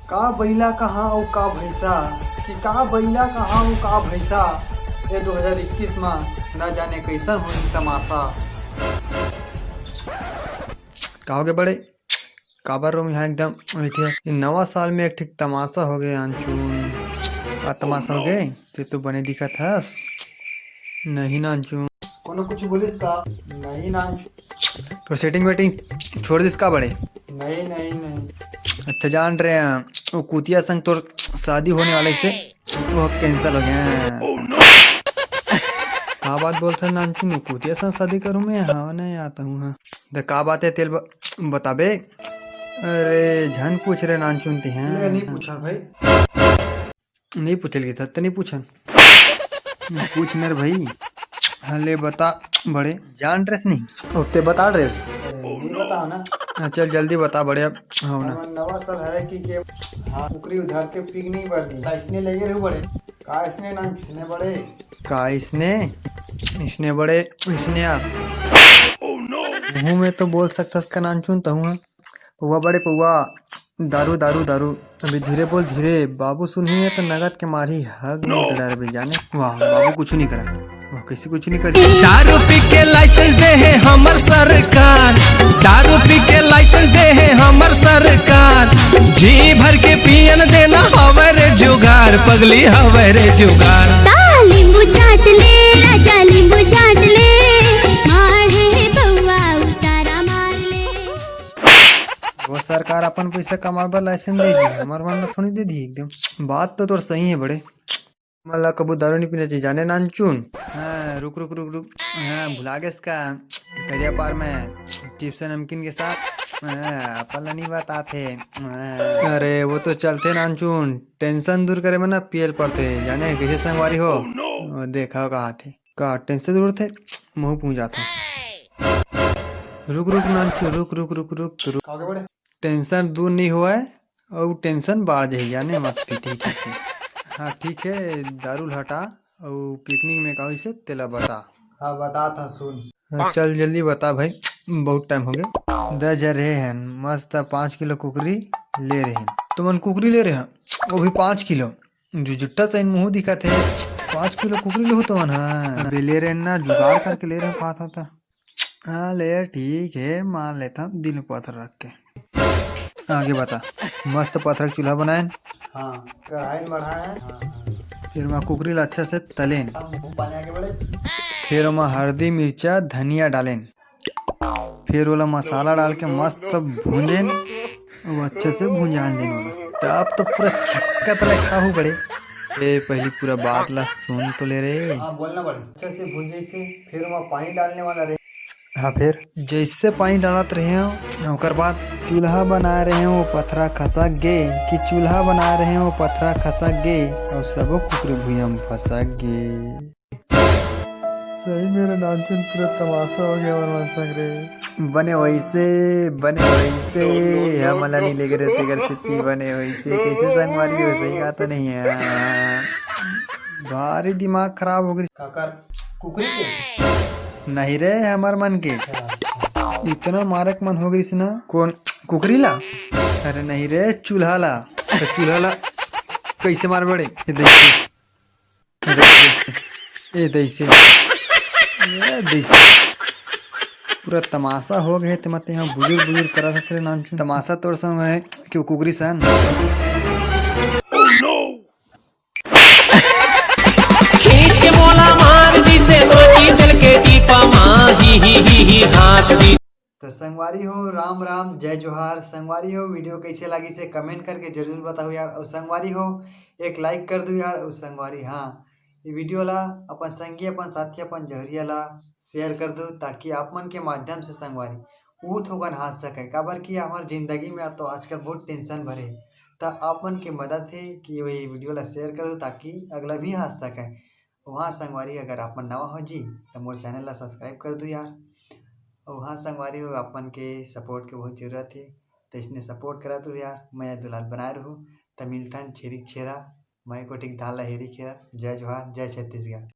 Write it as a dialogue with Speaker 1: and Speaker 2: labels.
Speaker 1: का बैला कहाँ और का भैंसा कि का बैला कहाँ और का भैंसा ये 2021 में न जाने कैसन होई तमाशा। का हो गए बड़े काबर रूम यहाँ एकदम बैठे नवा साल में एक ठीक तमाशा हो गए अंचून। का तमाशा हो गए ते तो बने दिखा थस नहीं ना अंचून कोनो कुछ बोलिस का नहीं ना तो सेटिंग वेटिंग छोड़ दिस का बड़े नहीं नहीं नहीं। अच्छा जान रहे हैं वो कुतिया संग तो शादी होने वाले से वो अब कैंसिल हो गया है। का बात बोलते नानचू कुतिया संग शादी करूँ मैं हाँ नहीं आता हूँ हाँ तो का बात है तेल बताबे। अरे झन पूछ रहे नानचुनती हैं नहीं पूछा भाई नहीं पूछल गया था तो नहीं पूछन पूछ नर भाई हले बता बड़े जान ड्रेस नहीं उतने बता ड्रेस नहीं बताओ ना। हाँ चल जल्दी बता बड़े अब हो ना नवा साल है कि के हाँ कुकरी उधार के पिक नहीं भर गई इसने ले गए बड़े का इसने ना इसने बड़े का इसने बड़े इसने यार मुँह में तो बोल सकता इसका नाम चुनता हूँ पौवा बड़े पौवा दारू दारू दारू अभी धीरे बोल धीरे बाबू सुनिए तो नगद के मारी हग मुंह डर भी जाने वाह बाबू कुछ नहीं करा वाह कैसे कुछ नहीं करी।
Speaker 2: दारू पी के लाइसेंस दे है हमर सरकार, दारू पी के लाइसेंस दे है हमर सरकार, जी भर के पियन देना हवरे जुगार पगली हवरे जुगार।
Speaker 3: नींबू चाट ले राजा नींबू चाट ले मार है बउआ उतारा मार ले।
Speaker 1: वो सरकार अपन पैसा कमाबा लाइसेंस दे दी हमार मन थोड़ी दे दी एकदम बात तो तोर सही है बड़े मला कबू दारू नहीं पीना चाहिए जाने नानचून। हाँ रुक रुक रुक रुक हाँ भुला गए इसका दरिया पार में चिप्स नमकीन के साथ अपन नहीं बताते। अरे वो तो चलते नानचून टेंशन दूर करे में ना पियल पड़ते जाने कैसे संगवारी हो देखा कहा थे का टेंशन दूर थे मुँह पूछ जाता। रुक रुक नानचू रुक रुक रुक रुक तो रुक टेंशन दूर नहीं हुआ है और टेंशन बढ़ जाए जाने मत पी ठीक है। हाँ ठीक है दारू हटा और पिकनिक में कहा से तेला बता। हाँ बता था सुन हाँ, चल जल्दी बता भाई बहुत टाइम हो गया 10 रहे हैं मस्त 5 किलो कुकरी ले रहे हैं तुमन कुकरी ले रहे हैं वो भी 5 किलो जो जुट्टा सही मुँह दिखा थे 5 किलो कुकरी लो तुमन। हाँ ले रहे हैं ना जुगाड़ करके ले रहे हैं पाता होता हाँ ले ठीक है मान लेता हूँ दिल पत्थर रख के। आगे बता मस्त पत्थर चूल्हा बनाए हाँ कढ़ाई बढ़ाए हाँ। फिर मैं कुकरी ला अच्छा से तलेन फिर मैं हल्दी मिर्चा धनिया डालेन फिर वाला मसाला डाल के मस्त भूंजेन वो अच्छे से भूंजान देन वाला तब तो पूरा छक्का पले खाऊ बड़े ए पहली पूरा बात ला सुन तो ले रहे हाँ बोलना बड़े अच्छे से भूंजे से फिर मैं पानी डालने वाला रहे। हाँ फिर जैसे पानी डालत रहे हो ओकर बाद चूल्हा बना रहे हो पथरा खसा गे कि चूल्हा बना रहे हो पथरा खसा गे और सबो कुकरी भुइया में फंसा गे। सही मेरा नानचुन पूरा तमाशा हो गया हमारे संग रे बने वैसे हमला नहीं लेकर रहते घर से बने वैसे कैसे संगवारी हो सही का तो नहीं है भारी दिमाग खराब हो गई काकर कुकरी के नहीं रे हमार मन के इतना मारक मन हो गई ना कौन कुकरी ला अरे नहीं रे चूल्हा ला तो चूल्हा ला कैसे मार बड़े ये दैसे पूरा तमाशा हो गए तो मत यहाँ बुजुर्ग बुजुर्ग करा था नानचू तमाशा तोड़ संग है कि कुकरी सन
Speaker 2: खींच के मोला मार दी से नोची जल के दीपा माँ ही हंस दी।
Speaker 1: तो संगवारी हो राम राम जय जोहार संगवारी हो वीडियो कैसे लगी से कमेंट करके जरूर बताओ यार और संगवारी हो एक लाइक कर दो यार और संगवारी हाँ ये वीडियो ला अपन संगी अपन साथी अपन जहरिया ला शेयर कर दो ताकि आप मन के माध्यम से संगवारी वो थोकन हंस सके काबर कि हमारे जिंदगी में तो आजकल बहुत टेंशन भरे तो आप मन के मदद है कि वही वीडियो ला शेयर कर दो ताकि अगला भी हंस सके वहाँ संगवारी अगर आप मन नवा हो जी तो मोर चैनल ला सब्सक्राइब कर दो यार और वहाँ संगवारी हो अपन के सपोर्ट के बहुत जरूरत है तो इसने सपोर्ट करा दो यार मैं दुलाल बनाए रहूँ तो मिलता छेरी छेरा मैं को ठीक दाल हेरी खेरा जय जोहार जय छत्तीसगढ़।